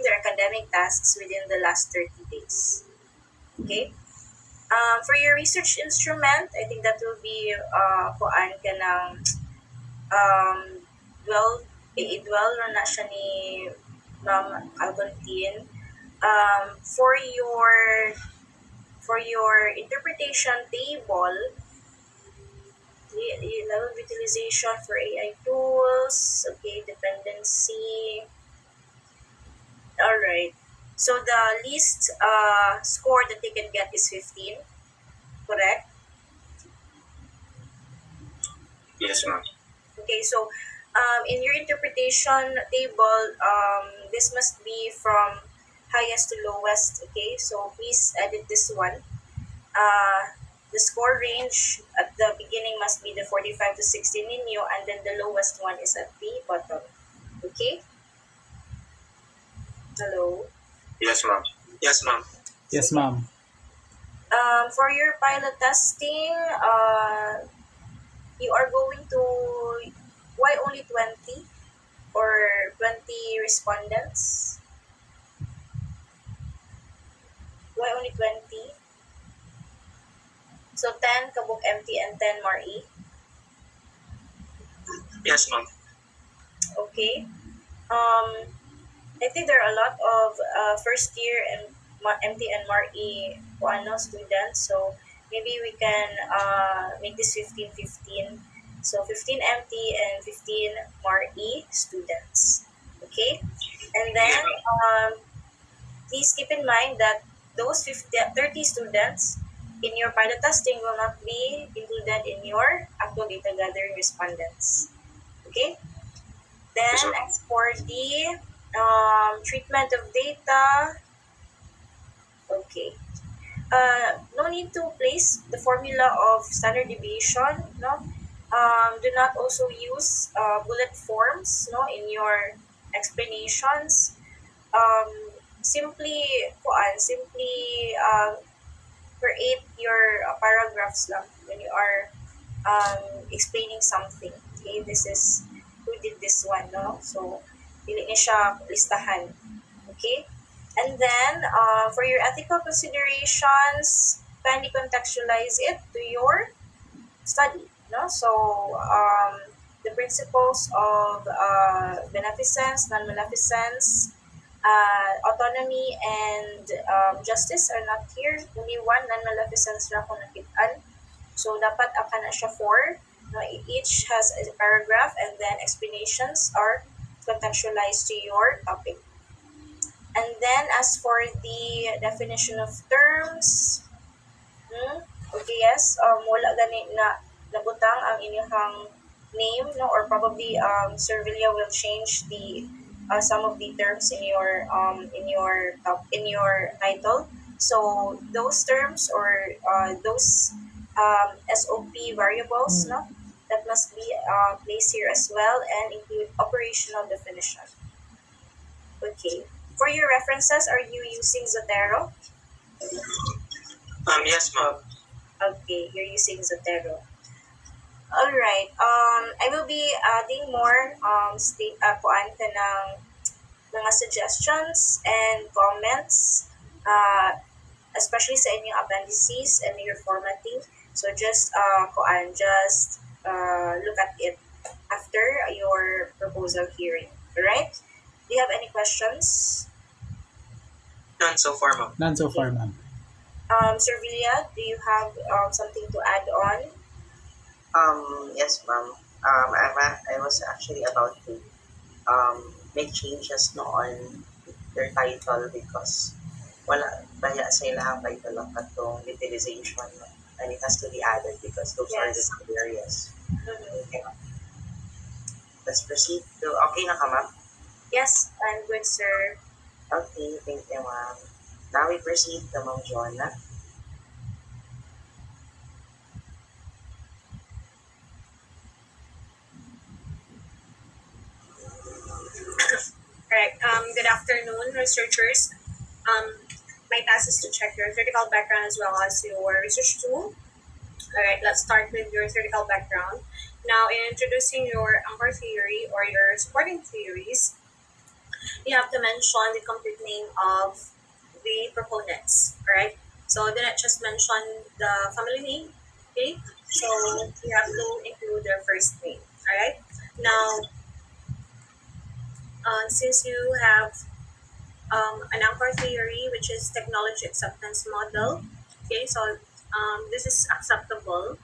their academic tasks within the last 30 days. Okay? For your research instrument, I think that will be kuan ka ng um, dwell, i-dwell na siya ni Ma'am Algontin. For your interpretation table, level of utilization for AI tools, okay, dependency. All right. So the least score that they can get is 15, correct? Yes, ma'am. Okay, so in your interpretation table, this must be from highest to lowest. Okay, so please edit this one. Uh, the score range at the beginning must be the 45 to 60 ninyo, and then the lowest one is at the bottom. Okay? Hello? Yes, ma'am. Yes, ma'am. Yes, ma'am. For your pilot testing, you are going to, why only 20 or 20 respondents? Why only 20? So 10 Kabuk MT and 10 MAR-E. Yes, ma'am. Okay. I think there are a lot of first year and MT and MAR-E students. So maybe we can make this 15-15. So 15 MT and 15 MAR-E students. Okay? And then please keep in mind that those 30 students in your pilot testing will not be included in your actual data gathering respondents. Okay? Then, Yes, ma'am. as for the treatment of data, okay. No need to place the formula of standard deviation. No, do not also use bullet forms. No, in your explanations. Um, simply create your paragraphs lang when you are explaining something. Okay, this is who did this one, no? So, dili ni siya listahan. Okay? And then, for your ethical considerations, kindly contextualize it to your study, no? So, the principles of beneficence, non-maleficence, autonomy, and justice are not here. Only one non-maleficence lang kung nakitaan. So, dapat aka na siya 4. No, each has a paragraph, and then explanations are contextualized to your topic. And then, as for the definition of terms, okay, yes, wala gani na nabutang ang inyong name, no, or probably Sir Villa will change the some of the terms in your title. So those terms or those SOP variables, no, that must be placed here as well and include operational definition. Okay. For your references, are you using Zotero? Yes, ma'am. Okay, you're using Zotero. All right. I will be adding more kuan ka ng mga suggestions and comments, especially sa inyong appendices and your formatting. So just look at it after your proposal hearing. All right? Do you have any questions? None so far, ma'am. None so far, ma'am. Sir Villa, do you have something to add on? Yes, ma'am. I was actually about to make changes no on their title because wala baya sa ilang title ang katong utilization no? And it has to be added because those are the Yes. two areas. Mhm. Okay, ma'am. Let's proceed to okay na ka, ma'am? Yes, I'm good, sir. Okay, thank you, ma'am. Now we proceed to Ma'am Jonah. Alright, good afternoon, researchers. My task is to check your theoretical background as well as your research tool. Alright, let's start with your theoretical background. Now, in introducing your anchor theory or your supporting theories, you have to mention the complete name of the proponents, alright? So do not just mention the family name, okay? So you have to include their first name, alright? Now, since you have an anchor theory, which is technology acceptance model, okay, so this is acceptable.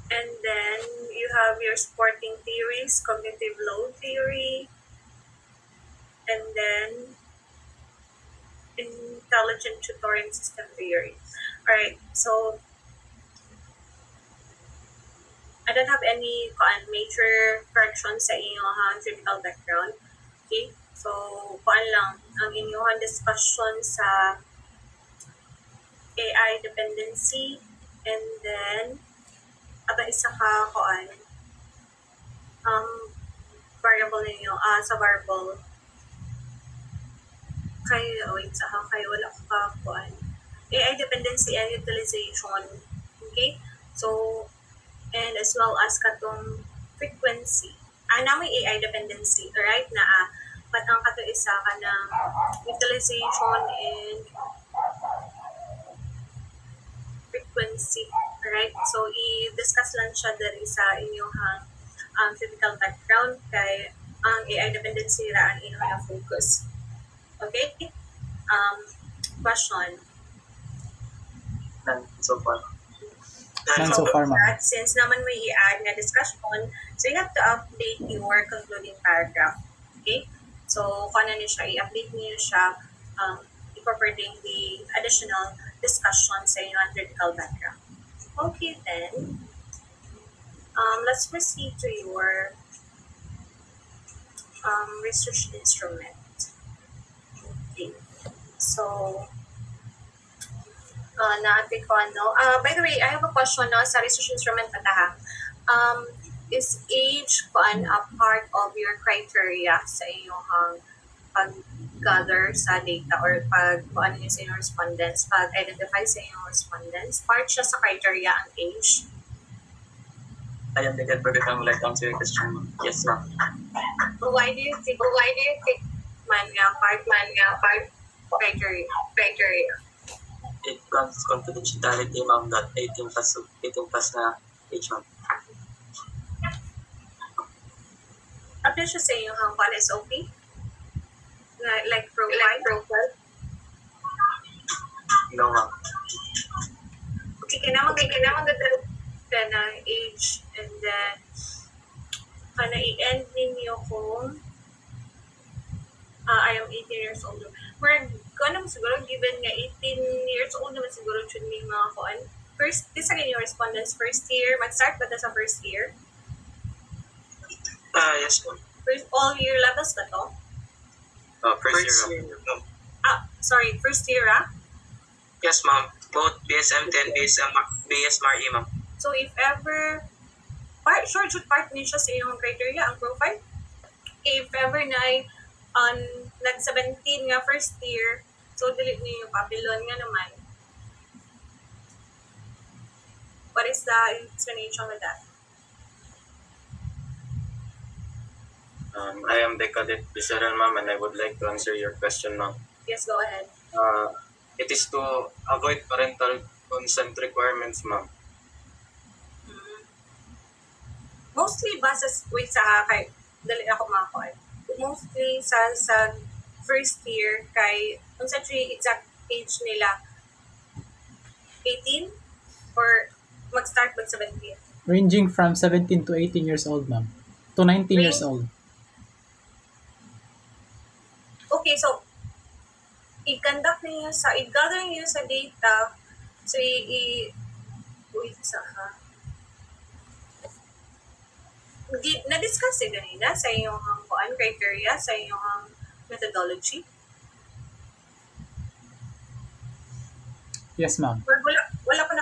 And then you have your supporting theories, cognitive load theory, and then intelligent tutoring system theory. All right, so I don't have any major corrections sa inyong critical background. Okay, so kuan lang ang inyong discussion sa AI dependency, and then ato isa ka kuan variable ninyo sa variable kay wait sa kay wala ko ka kuan AI dependency and utilization. Okay, so and as well as katong frequency na may AI dependency, alright, na but ang kato isa ka ng utilization and frequency, alright? So i-discuss lang siya dali sa inyong physical background kay ang AI dependency ra ang inyong focus. Okay? Question. None so far. None so far, ma'am. Since naman may i-add na discussion, so you have to update your concluding paragraph. Okay? So, kung ano niyo siya, i-update niyo siya incorporating the additional discussion sa inyong critical background. Okay, then, let's proceed to your research instrument. Okay. So, natin ko ano. By the way, I have a question no, sa research instrument na ha. Is age a part of your criteria sa inyong pag-gather sa data or paano niyo sa inyong respondents, pag-identify sa inyong respondents? Part siya sa criteria ang age? I am the good person who like answer your question. Yes, ma'am. Why do you think man nga part criteria? It comes confidentiality, ma'am, that 18 plus na age, ma'am. Apply siya sa inyong SOP? Like profile? No, ma'am. Okay, kailangan ka na age, and then i-end ninyo kung I am 18 years old. Kung siguro, given nga 18 years old naman siguro should may mga kuan. First, this again yung respondents first year. Mag-start ba sa first year? Yes, ma'am. All year levels ba to? First year. No. Sorry, first year Yes, ma'am. Both BSM 10, BSMRE, ma'am. So if ever, should part niyo siya sa iyong criteria, ang profile? If ever na nag-17 nga first year, so delete niyo yung Babylon nga naman. What is the explanation with that? I am the cadet Bisaran, ma'am, and I would like to answer your question, ma'am. Yes, go ahead. It is to avoid parental consent requirements, ma'am. Mostly ba sa, dali ako makakuha. Mostly sa first year kay, kung sa exact age nila, 18 or mag-start mag 17? Ranging from 17 to 18 years old, ma'am. To 19 years old. Okay, so i-gather niyo sa data, so wait sa na-discuss ganina sa inyong criteria, sa inyong methodology? Yes, ma'am. Or wala pa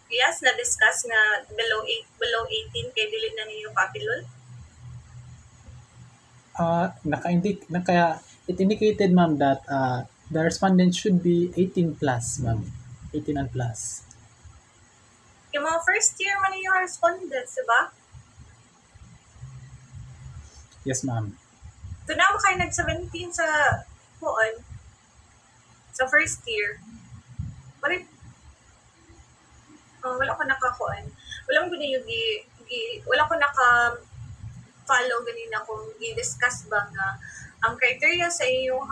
yes, na-discuss na below 18 kay dili na ninyo papilol? It indicated, ma'am, that the respondent should be 18 plus, ma'am. 18 and plus. Yung mga first year man yung respondents, diba? Yes, ma'am. Doon ako kayo nag-17 sa kuon, sa first year. Wala ko nakakuan. Wala ko yung wala ko naka-follow ganina kung i-discuss ba nga ang criteria sa iyong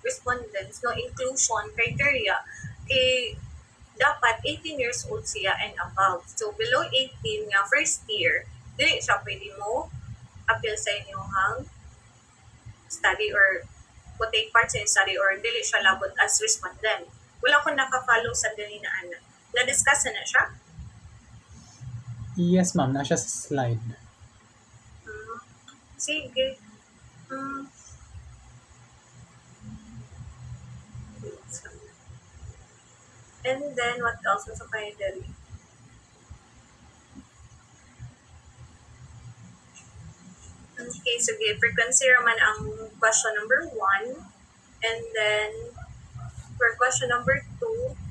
respondents, no, inclusion criteria, dapat 18 years old siya and above. So, below 18 nga, first year, dili siya pwede mo appeal sa inyong study or take part sa study or dili siya labot as respondent. Wala ko naka-follow sa ganina anak. Na-discuss na siya? Yes, ma'am. Nasa sa slide. Sige. And then, what else sa kayo dali? Okay, sige. Frequency raman ang question number 1. And then, for question number